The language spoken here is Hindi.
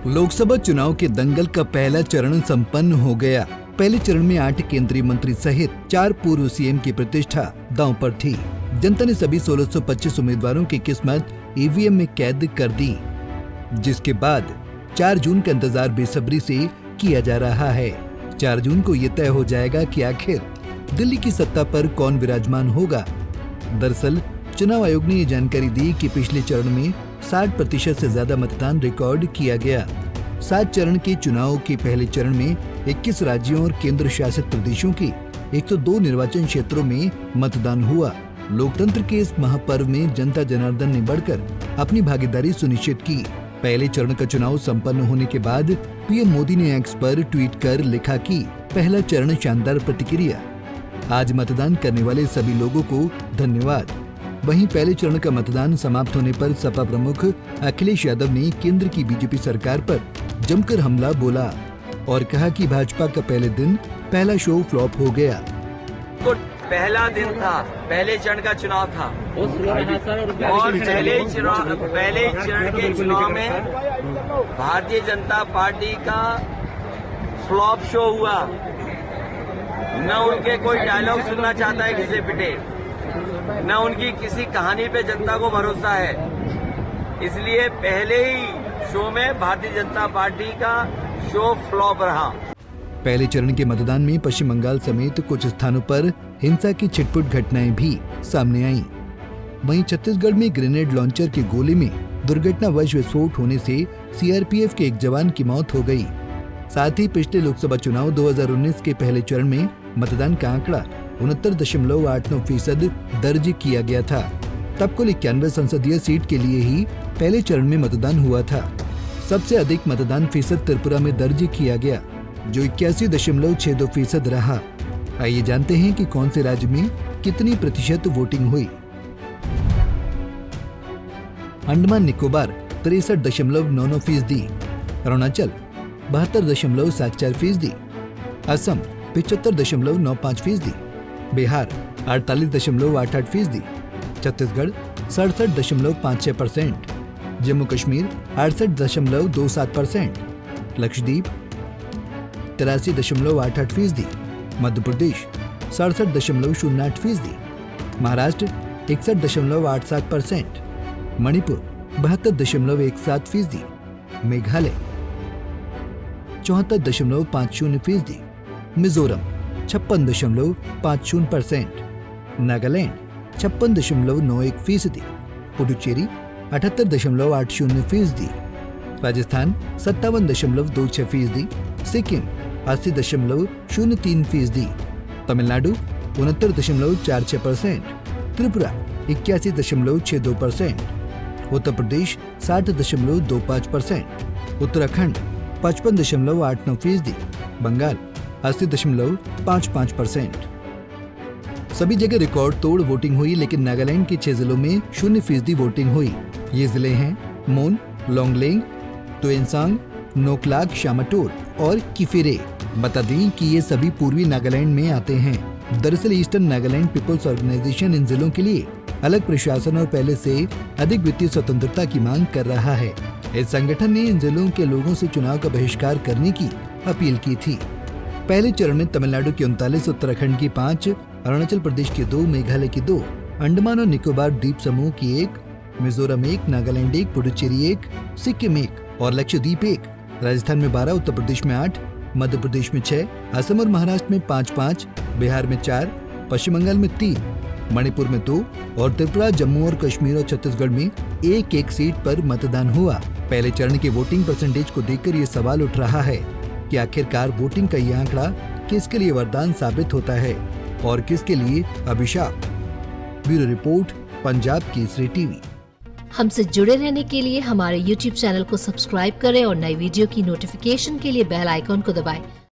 लोकसभा चुनाव के दंगल का पहला चरण संपन्न हो गया। पहले चरण में 8 केंद्रीय मंत्री सहित 4 पूर्व सीएम की प्रतिष्ठा दांव पर थी। जनता ने सभी 1625 उम्मीदवारों की किस्मत ईवीएम में कैद कर दी, जिसके बाद 4 जून का इंतजार बेसब्री से किया जा रहा है। 4 जून को ये तय हो जाएगा कि आखिर दिल्ली की सत्ता पर कौन विराजमान होगा। दरअसल चुनाव आयोग ने ये जानकारी दी कि पिछले चरण में 60% से ज्यादा मतदान रिकॉर्ड किया गया। 7 चरण के चुनाव के पहले चरण में 21 राज्यों और केंद्र शासित प्रदेशों के 102 निर्वाचन क्षेत्रों में मतदान हुआ। लोकतंत्र के इस महापर्व में जनता जनार्दन ने बढ़कर अपनी भागीदारी सुनिश्चित की। पहले चरण का चुनाव संपन्न होने के बाद पीएम मोदी ने एक्स पर ट्वीट कर लिखा कि पहला चरण शानदार प्रतिक्रिया। आज मतदान करने वाले सभी लोगों को धन्यवाद। वहीं पहले चरण का मतदान समाप्त होने पर सपा प्रमुख अखिलेश यादव ने केंद्र की बीजेपी सरकार पर जमकर हमला बोला और कहा कि भाजपा का पहले दिन पहला शो फ्लॉप हो गया। तो पहला दिन था, पहले चरण का चुनाव था और पहले चरण के चुनाव में भारतीय जनता पार्टी का फ्लॉप शो हुआ। न उनके कोई डायलॉग सुनना चाहता है घिसे पिटे, न उनकी किसी कहानी पे जनता को भरोसा है। इसलिए पहले ही शो में भारतीय जनता पार्टी का शो फ्लॉप रहा। पहले चरण के मतदान में पश्चिम बंगाल समेत कुछ स्थानों पर हिंसा की छिटपुट घटनाएं भी सामने आईं। वहीं छत्तीसगढ़ में ग्रेनेड लॉन्चर के गोले में दुर्घटनावश विस्फोट होने से सीआरपीएफ के एक जवान की मौत हो गई। साथ ही पिछले लोकसभा चुनाव 2019 के पहले चरण में मतदान का आंकड़ा 69.89% दर्ज किया गया था। तब कुल 91 संसदीय सीट के लिए ही पहले चरण में मतदान हुआ था। सबसे अधिक मतदान फीसद त्रिपुरा में दर्ज किया गया, जो 81.62% रहा। आइए जानते हैं कि कौन से राज्य में कितनी प्रतिशत वोटिंग हुई। अंडमान निकोबार 63.99%, अरुणाचल 72.74%, असम 75.95%, बिहार 48.88%, छत्तीसगढ़ 67.56%, जम्मू कश्मीर 68.27%, लक्षद्वीप 83.88%, मध्य प्रदेश 67.08%, महाराष्ट्र 61.87%, मणिपुर 72.17%, मेघालय 74.50%, मिजोरम 56.50%, नागालैंड 56.91%, पुडुचेरी 78.80%, राजस्थान 57.26%, सिक्किम 80.03%, तमिलनाडु 69.46%, त्रिपुरा 81.62%, उत्तर प्रदेश 60.25%, उत्तराखंड 55.89%, बंगाल 80.55%। सभी जगह रिकॉर्ड तोड़ वोटिंग हुई, लेकिन नागालैंड के 6 जिलों में 0% वोटिंग हुई। ये जिले हैं मोन, लोंगलेंग, तुएनसांग, नोकलाग शामाटोर और किफिरे। बता दें कि ये सभी पूर्वी नागालैंड में आते हैं। दरअसल ईस्टर्न नागालैंड पीपल्स ऑर्गेनाइजेशन इन जिलों के लिए अलग प्रशासन और पहले से अधिक वित्तीय स्वतंत्रता की मांग कर रहा है। इस संगठन ने इन जिलों के लोगों से चुनाव का बहिष्कार करने की अपील की थी। पहले चरण में तमिलनाडु की 39, उत्तराखंड की 5, अरुणाचल प्रदेश की 2, मेघालय की 2, अंडमान और निकोबार द्वीप समूह की 1, मिजोरम 1, नागालैंड 1, पुडुचेरी 1, सिक्किम 1 और लक्षद्वीप 1, राजस्थान में 12, उत्तर प्रदेश में 8, मध्य प्रदेश में 6, असम और महाराष्ट्र में 5-5, बिहार में 4, पश्चिम बंगाल में 3, मणिपुर में 2 और त्रिपुरा, जम्मू और कश्मीर और छत्तीसगढ़ में 1-1 सीट पर मतदान हुआ। पहले चरण के वोटिंग परसेंटेज को देखकर ये सवाल उठ रहा है कि आखिरकार वोटिंग का ये आंकड़ा किसके लिए वरदान साबित होता है और किसके लिए अभिशाप। Bureau report, Punjab Kesari TV. हमसे जुड़े रहने के लिए हमारे YouTube चैनल को सब्सक्राइब करें और नई वीडियो की नोटिफिकेशन के लिए बेल आइकॉन को दबाएं।